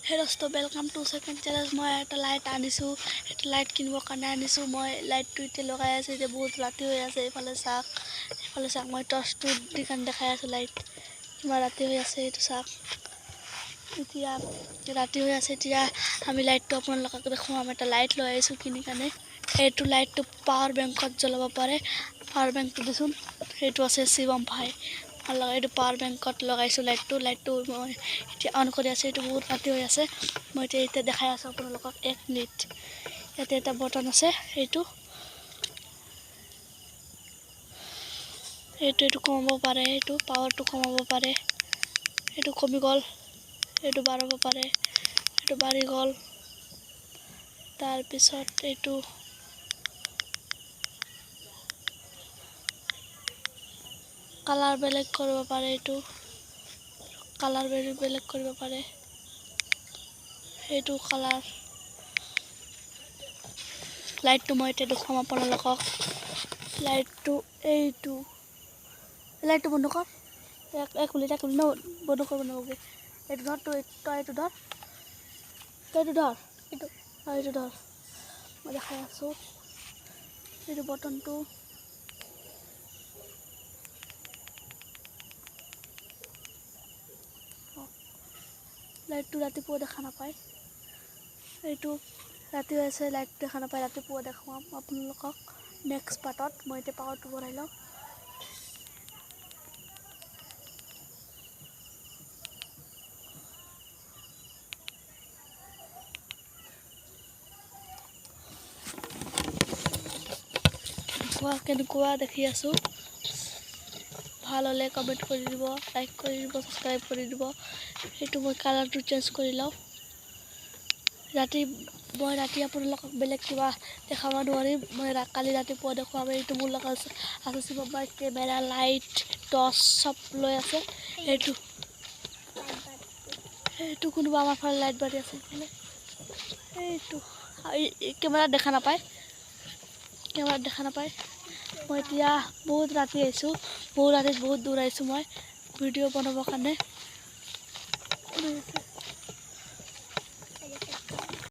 হেৰস্ত welcome to second challenge মই এটা light আনিছো এটা লাইট কিনিবৰ কাৰণে আনিছো মই লাইটটো এতিয়া লগাই আছে যে বহুত ৰাতি হৈ আছে ইফালে চাক মই টৰ্চটো দি কান দেখাই আছো লাইট কিমান ৰাতি হৈ আছে এইটো চাক এতিয়া ৰাতি হৈ আছে এতিয়া আমি লাইটটো আপোনালোকক দেখুৱাম আমি এটা লাইট লৈ আইছো কিনি কানে এইটো লাইটটো পাৱাৰ বেংকত জ্বলাব পাৰে পাৱাৰ বেংকটো দিছোন এইটো আছে শিৱম ভাই Allah এইটো পাৱাৰ বেংকত লগাইছো লাইটটো মই এতিয়া অন কৰি আছে এইটো বহুত ৰাতি হৈ আছে মই এতিয়া দেখাই আছো আপোনালোকক 1 মিনিট ইয়াতে এটা বটন আছে এইটো কমাব পাৰে এইটো পাৱাৰটো কমাব পাৰে এইটো কমি গল এইটো বাঢ়াব পাৰে এইটো বাঢ়ি গল তাৰ পিছত এইটো কালাৰ বেলেগ কৰিব পাৰে এইটো কালাৰ বেলেগ কৰিব পাৰে এইটো কালাৰ লাইটটো মই এতিয়া দেখুৱাম আপোনালোকক লাইটটো এইটো লাইটটো বন্ধ কৰ এক মিনিট বন্ধ কৰিব নালাগে এইটো ধৰ এইটো ধৰ মই দেখাই আছো এইটো বটনটো লাইটটো ৰাতিপুৱা দেখা নাপায় এইটো ৰাতি আছে লাইট দেখা নাপায় ৰাতিপুৱা দেখুৱাম আপোনালোকক নেক্সট পাৰ্টত মই এতিয়া পাৱাৰটো বঢ়াই লওঁ কেনেকুৱা দেখি আছো ভাল হলে কমেন্ট কৰি দিব লাইক কৰি দিব সাবস্ক্ৰাইব কৰি দিব এইটো মই কালাৰটো চেঞ্জ কৰি লওঁ মই ৰাতি আপোনালোকক বেলেগ কিবা দেখাব নোৱাৰিম মই কালি ৰাতিপুৱা দেখুৱাম এইটো মোৰ লগত আছে শিৱম কেমেৰা লাইট টৰ্চ সব লৈ আছে এইটো কোনোবা আমাৰ ফালে লাইট বাঢ়ি আছে এইটো কেমেৰাত দেখা নাপায় মই এতিয়া বহুত ৰাতি আইছো বহুত দূৰ আইছো মই ভিডিঅ' বনাবৰ কাৰণে